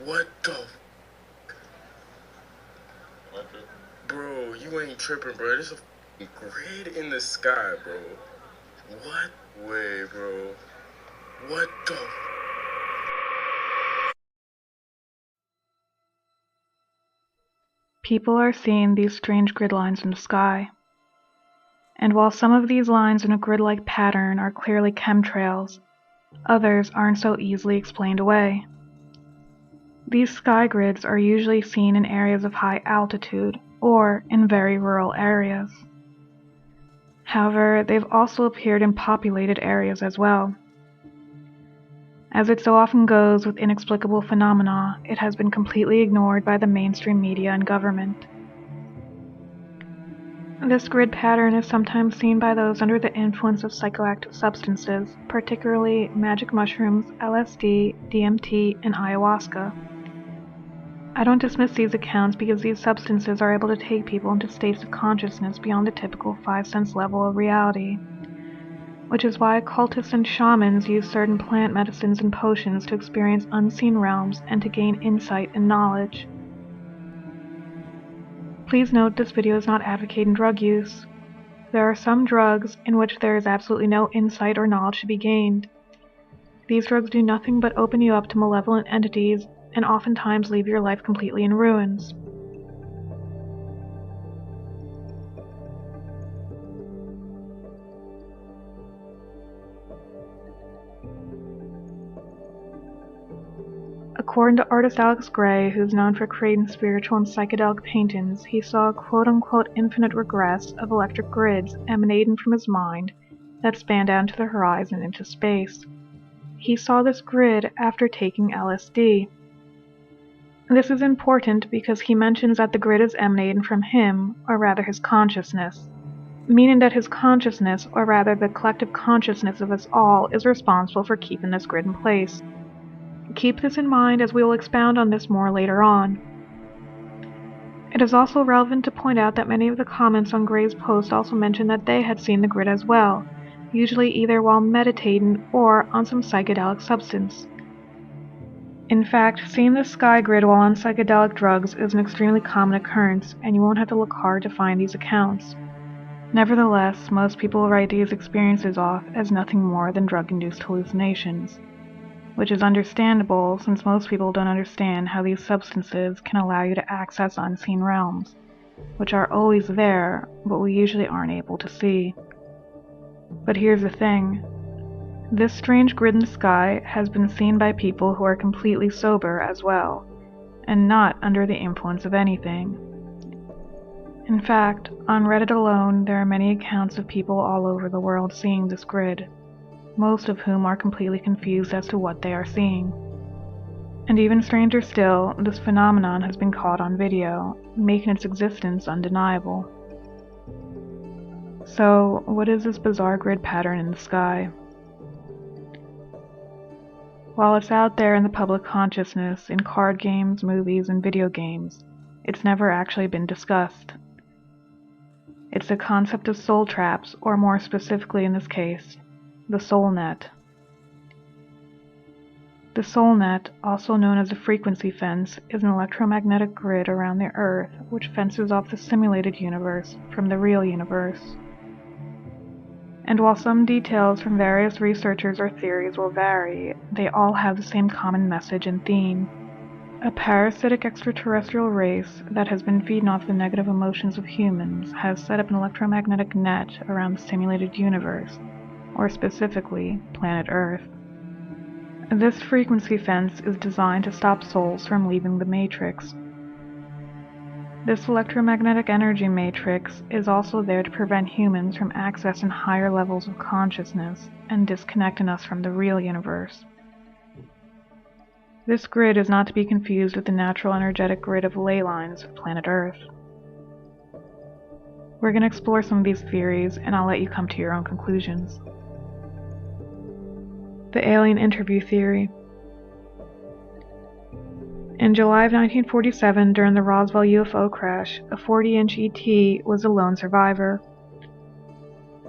What the? Bro, you ain't tripping, bro. There's a grid in the sky, bro. What way, bro? What the? People are seeing these strange grid lines in the sky. And while some of these lines in a grid-like pattern are clearly chemtrails, others aren't so easily explained away. These sky grids are usually seen in areas of high altitude or in very rural areas. However, they've also appeared in populated areas as well. As it so often goes with inexplicable phenomena, it has been completely ignored by the mainstream media and government. This grid pattern is sometimes seen by those under the influence of psychoactive substances, particularly magic mushrooms, LSD, DMT, and ayahuasca. I don't dismiss these accounts because these substances are able to take people into states of consciousness beyond the typical five-sense level of reality, which is why occultists and shamans use certain plant medicines and potions to experience unseen realms and to gain insight and knowledge. Please note this video is not advocating drug use. There are some drugs in which there is absolutely no insight or knowledge to be gained. These drugs do nothing but open you up to malevolent entities and oftentimes leave your life completely in ruins. According to artist Alex Gray, who's known for creating spiritual and psychedelic paintings, he saw a quote-unquote infinite regress of electric grids emanating from his mind that spanned out into the horizon into space. He saw this grid after taking LSD. This is important because he mentions that the grid is emanating from him, or rather his consciousness, meaning that his consciousness, or rather the collective consciousness of us all, is responsible for keeping this grid in place. Keep this in mind as we will expound on this more later on. It is also relevant to point out that many of the comments on Gray's post also mentioned that they had seen the grid as well, usually either while meditating or on some psychedelic substance. In fact, seeing the sky grid while on psychedelic drugs is an extremely common occurrence, and you won't have to look hard to find these accounts. Nevertheless, most people write these experiences off as nothing more than drug-induced hallucinations, which is understandable since most people don't understand how these substances can allow you to access unseen realms, which are always there, but we usually aren't able to see. But here's the thing. This strange grid in the sky has been seen by people who are completely sober as well, and not under the influence of anything. In fact, on Reddit alone, there are many accounts of people all over the world seeing this grid, most of whom are completely confused as to what they are seeing. And even stranger still, this phenomenon has been caught on video, making its existence undeniable. So, what is this bizarre grid pattern in the sky? While it's out there in the public consciousness, in card games, movies, and video games, it's never actually been discussed. It's the concept of soul traps, or more specifically in this case, the soul net. The soul net, also known as a frequency fence, is an electromagnetic grid around the Earth which fences off the simulated universe from the real universe. And while some details from various researchers or theories will vary, they all have the same common message and theme. A parasitic extraterrestrial race that has been feeding off the negative emotions of humans has set up an electromagnetic net around the simulated universe, or specifically, planet Earth. This frequency fence is designed to stop souls from leaving the Matrix. This electromagnetic energy matrix is also there to prevent humans from accessing higher levels of consciousness and disconnecting us from the real universe. This grid is not to be confused with the natural energetic grid of ley lines of planet Earth. We're going to explore some of these theories, and I'll let you come to your own conclusions. The alien interview theory. In July of 1947, during the Roswell UFO crash, a 40-inch ET was the lone survivor.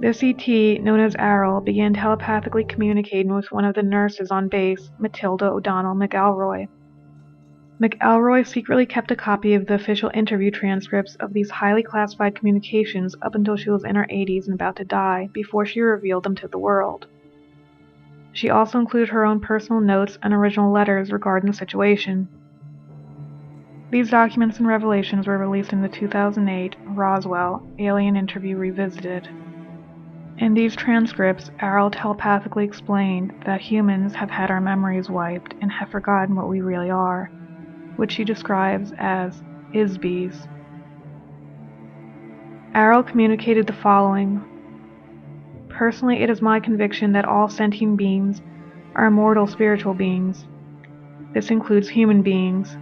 This ET, known as Errol, began telepathically communicating with one of the nurses on base, Matilda O'Donnell McElroy. McElroy secretly kept a copy of the official interview transcripts of these highly classified communications up until she was in her 80s and about to die, before she revealed them to the world. She also included her own personal notes and original letters regarding the situation. These documents and revelations were released in the 2008 Roswell Alien Interview Revisited. In these transcripts, Arrow telepathically explained that humans have had our memories wiped and have forgotten what we really are, which she describes as ISBs. Arrow communicated the following: "Personally, it is my conviction that all sentient beings are immortal spiritual beings. This includes human beings.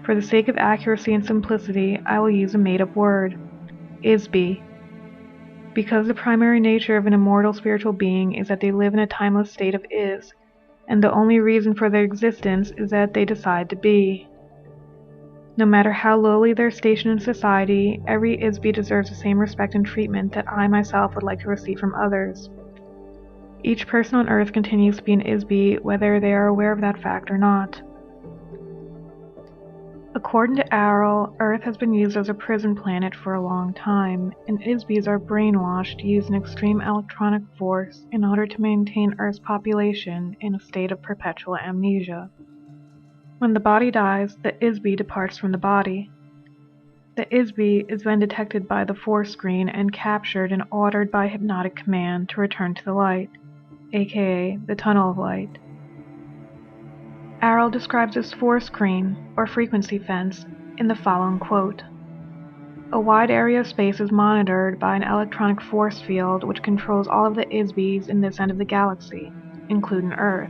For the sake of accuracy and simplicity, I will use a made-up word, ISB. Because the primary nature of an immortal spiritual being is that they live in a timeless state of is, and the only reason for their existence is that they decide to be. No matter how lowly their station in society, every ISB deserves the same respect and treatment that I myself would like to receive from others. Each person on Earth continues to be an ISB whether they are aware of that fact or not." According to Arrow, Earth has been used as a prison planet for a long time, and ISBs are brainwashed to use an extreme electronic force in order to maintain Earth's population in a state of perpetual amnesia. When the body dies, the ISB departs from the body. The ISB is then detected by the force screen and captured and ordered by hypnotic command to return to the light, aka the tunnel of light. Arrow describes this force screen, or frequency fence, in the following quote: "A wide area of space is monitored by an electronic force field which controls all of the ISBs in this end of the galaxy, including Earth.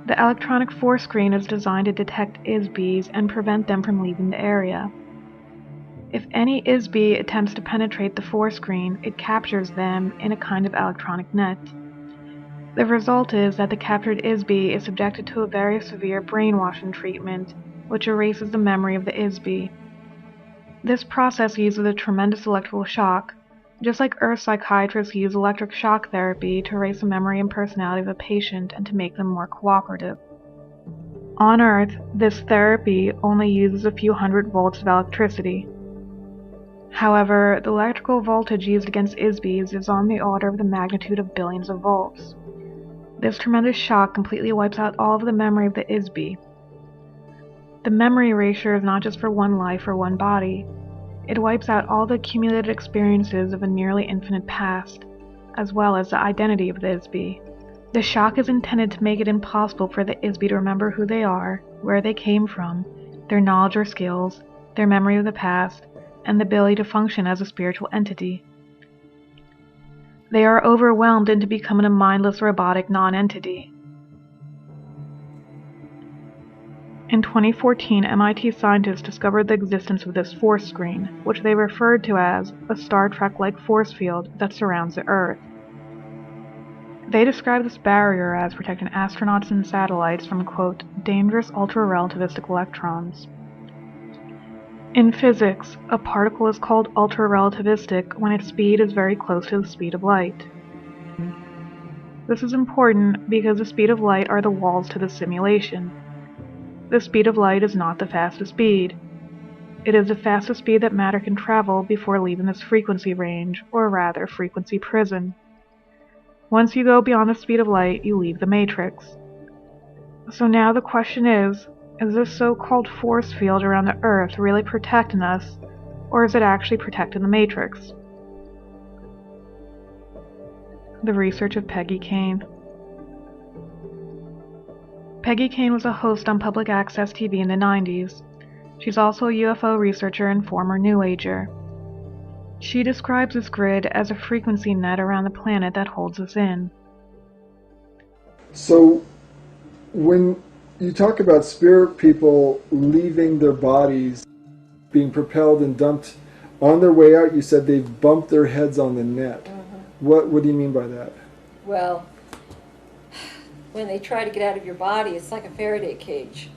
The electronic force screen is designed to detect ISBs and prevent them from leaving the area. If any ISB attempts to penetrate the force screen, it captures them in a kind of electronic net. The result is that the captured ISB is subjected to a very severe brainwashing treatment, which erases the memory of the ISB. This process uses a tremendous electrical shock, just like Earth psychiatrists use electric shock therapy to erase the memory and personality of a patient and to make them more cooperative. On Earth, this therapy only uses a few hundred volts of electricity. However, the electrical voltage used against ISBs is on the order of the magnitude of billions of volts. This tremendous shock completely wipes out all of the memory of the ISB. The memory erasure is not just for one life or one body. It wipes out all the accumulated experiences of a nearly infinite past, as well as the identity of the ISB. The shock is intended to make it impossible for the ISB to remember who they are, where they came from, their knowledge or skills, their memory of the past, and the ability to function as a spiritual entity. They are overwhelmed into becoming a mindless robotic non-entity. In 2014, MIT scientists discovered the existence of this force screen, which they referred to as a Star Trek-like force field that surrounds the Earth. They described this barrier as protecting astronauts and satellites from, quote, dangerous ultra-relativistic electrons. In physics, a particle is called ultra-relativistic when its speed is very close to the speed of light. This is important because the speed of light are the walls to the simulation. The speed of light is not the fastest speed. It is the fastest speed that matter can travel before leaving this frequency range, or rather frequency prison. Once you go beyond the speed of light, you leave the matrix. So now the question is this so-called force field around the Earth really protecting us, or is it actually protecting the Matrix? The research of Peggy Kane. Peggy Kane was a host on public access TV in the 90s. She's also a UFO researcher and former New Ager. She describes this grid as a frequency net around the planet that holds us in. So, when you talk about spirit people leaving their bodies, being propelled and dumped on their way out, you said they've bumped their heads on the net. Mm-hmm. What do you mean by that? Well, when they try to get out of your body, it's like a Faraday cage.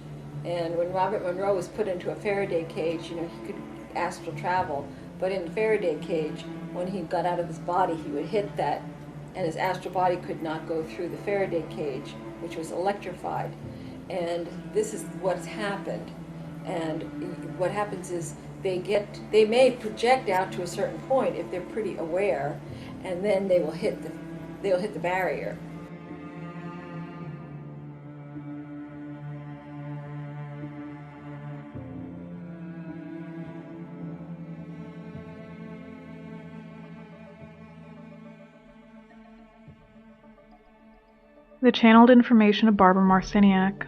And when Robert Monroe was put into a Faraday cage, he could astral travel. But in the Faraday cage, when he got out of his body, he would hit that, and his astral body could not go through the Faraday cage, which was electrified. And this is what's happened. And what happens is they may project out to a certain point if they're pretty aware, and then they'll hit the barrier. The channeled information of Barbara Marciniak.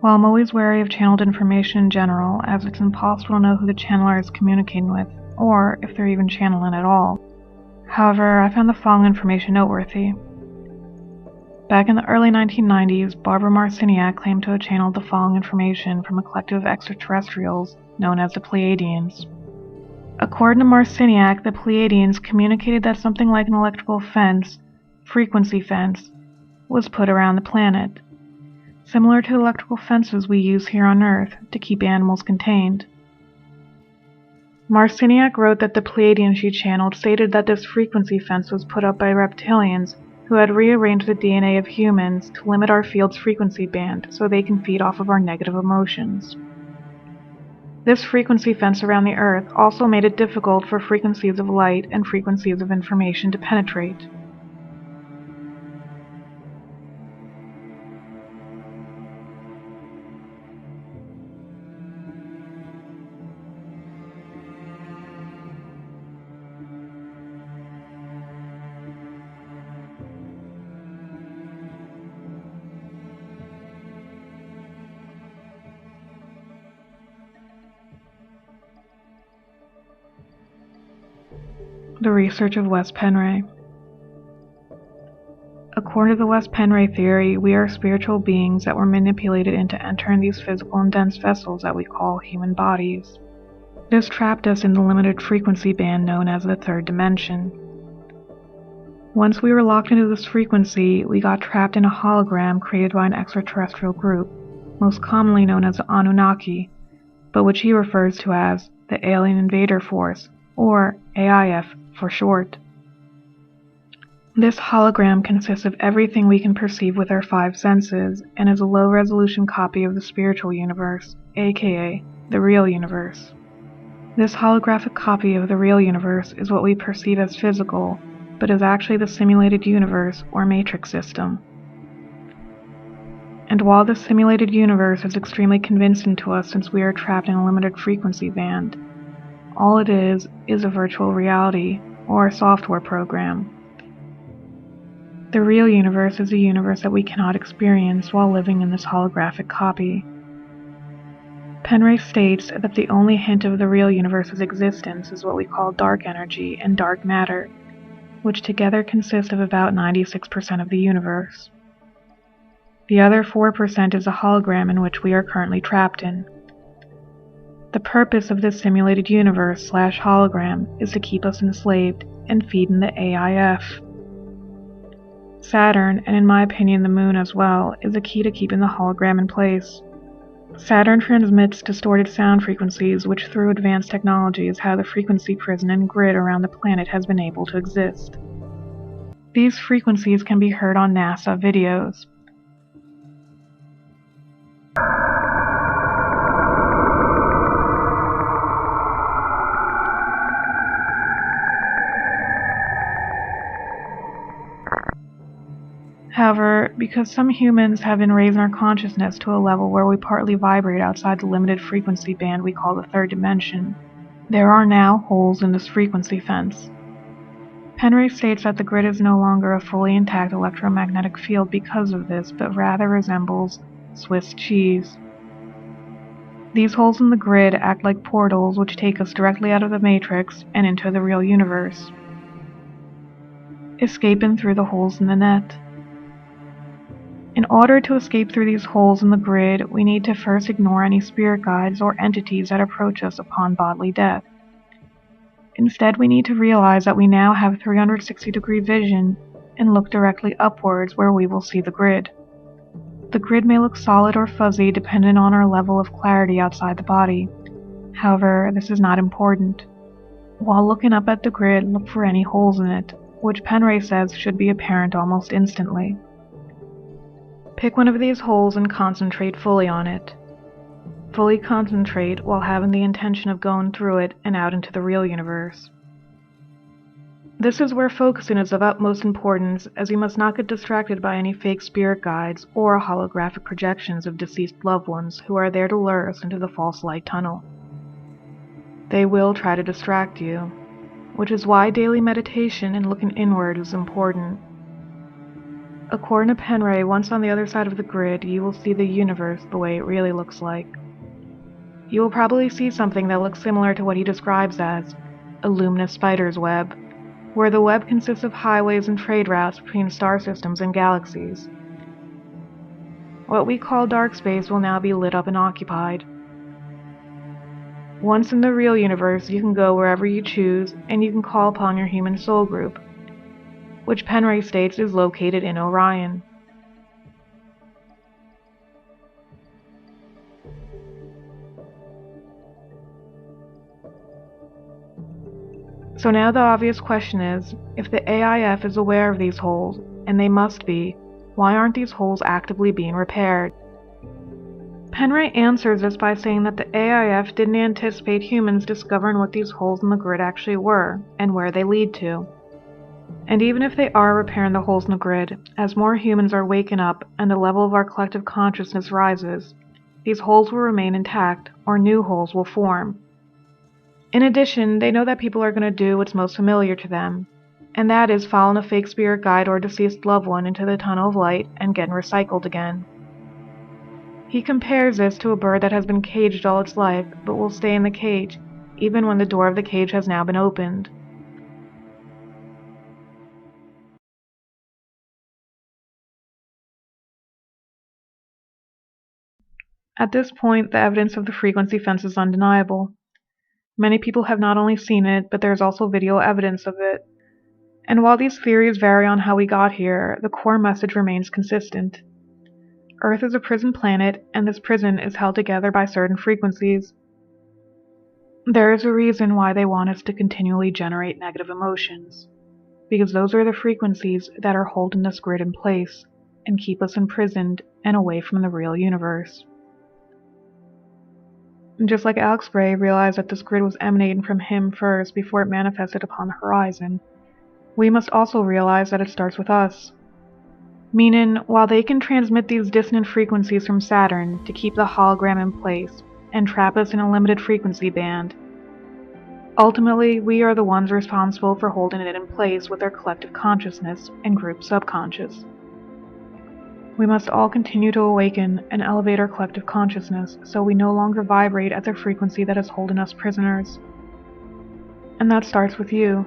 While I'm always wary of channeled information in general, as it's impossible to know who the channeler is communicating with, or if they're even channeling at all. However, I found the following information noteworthy. Back in the early 1990s, Barbara Marciniak claimed to have channeled the following information from a collective of extraterrestrials known as the Pleiadians. According to Marciniak, the Pleiadians communicated that something like an electrical fence, frequency fence, was put around the planet, similar to the electrical fences we use here on Earth to keep animals contained. Marciniak wrote that the Pleiadians she channeled stated that this frequency fence was put up by reptilians who had rearranged the DNA of humans to limit our field's frequency band so they can feed off of our negative emotions. This frequency fence around the Earth also made it difficult for frequencies of light and frequencies of information to penetrate. The research of Wes Penray. According to the Wes Penray theory, we are spiritual beings that were manipulated into entering these physical and dense vessels that we call human bodies. This trapped us in the limited frequency band known as the third dimension. Once we were locked into this frequency, we got trapped in a hologram created by an extraterrestrial group, most commonly known as the Anunnaki, but which he refers to as the Alien Invader Force, or AIF for short. This hologram consists of everything we can perceive with our five senses and is a low-resolution copy of the spiritual universe, aka the real universe. This holographic copy of the real universe is what we perceive as physical, but is actually the simulated universe or matrix system. And while the simulated universe is extremely convincing to us since we are trapped in a limited frequency band, all it is a virtual reality, or a software program. The real universe is a universe that we cannot experience while living in this holographic copy. Penray states that the only hint of the real universe's existence is what we call dark energy and dark matter, which together consist of about 96% of the universe. The other 4% is a hologram in which we are currently trapped in. The purpose of this simulated universe/hologram is to keep us enslaved and feed in the AIF. Saturn, and in my opinion the Moon as well, is a key to keeping the hologram in place. Saturn transmits distorted sound frequencies, which through advanced technology is how the frequency prison and grid around the planet has been able to exist. These frequencies can be heard on NASA videos. However, because some humans have been raising our consciousness to a level where we partly vibrate outside the limited frequency band we call the third dimension, there are now holes in this frequency fence. Penray states that the grid is no longer a fully intact electromagnetic field because of this, but rather resembles Swiss cheese. These holes in the grid act like portals which take us directly out of the matrix and into the real universe, escaping through the holes in the net. In order to escape through these holes in the grid, we need to first ignore any spirit guides or entities that approach us upon bodily death. Instead, we need to realize that we now have 360-degree vision and look directly upwards where we will see the grid. The grid may look solid or fuzzy depending on our level of clarity outside the body. However, this is not important. While looking up at the grid, look for any holes in it, which Penray says should be apparent almost instantly. Pick one of these holes and concentrate fully on it. Fully concentrate while having the intention of going through it and out into the real universe. This is where focusing is of utmost importance, as you must not get distracted by any fake spirit guides or holographic projections of deceased loved ones who are there to lure us into the false light tunnel. They will try to distract you, which is why daily meditation and looking inward is important. According to Penray, once on the other side of the grid, you will see the universe the way it really looks like. You will probably see something that looks similar to what he describes as a luminous spider's web, where the web consists of highways and trade routes between star systems and galaxies. What we call dark space will now be lit up and occupied. Once in the real universe, you can go wherever you choose, and you can call upon your human soul group, which Penray states is located in Orion. So now the obvious question is, if the AIF is aware of these holes, and they must be, why aren't these holes actively being repaired? Penray answers this by saying that the AIF didn't anticipate humans discovering what these holes in the grid actually were, and where they lead to. And even if they are repairing the holes in the grid, as more humans are waking up and the level of our collective consciousness rises, these holes will remain intact, or new holes will form. In addition, they know that people are going to do what's most familiar to them, and that is following a fake spirit guide or deceased loved one into the tunnel of light and getting recycled again. He compares this to a bird that has been caged all its life, but will stay in the cage, even when the door of the cage has now been opened. At this point, the evidence of the frequency fence is undeniable. Many people have not only seen it, but there is also video evidence of it. And while these theories vary on how we got here, the core message remains consistent. Earth is a prison planet, and this prison is held together by certain frequencies. There is a reason why they want us to continually generate negative emotions, because those are the frequencies that are holding this grid in place and keep us imprisoned and away from the real universe. Just like Alex Gray realized that this grid was emanating from him first before it manifested upon the horizon, we must also realize that it starts with us. Meaning, while they can transmit these dissonant frequencies from Saturn to keep the hologram in place and trap us in a limited frequency band, ultimately we are the ones responsible for holding it in place with our collective consciousness and group subconscious. We must all continue to awaken and elevate our collective consciousness so we no longer vibrate at the frequency that is holding us prisoners. And that starts with you.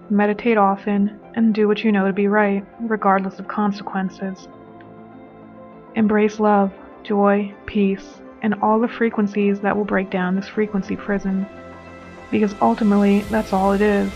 Meditate often and do what you know to be right, regardless of consequences. Embrace love, joy, peace, and all the frequencies that will break down this frequency prison, because ultimately that's all it is.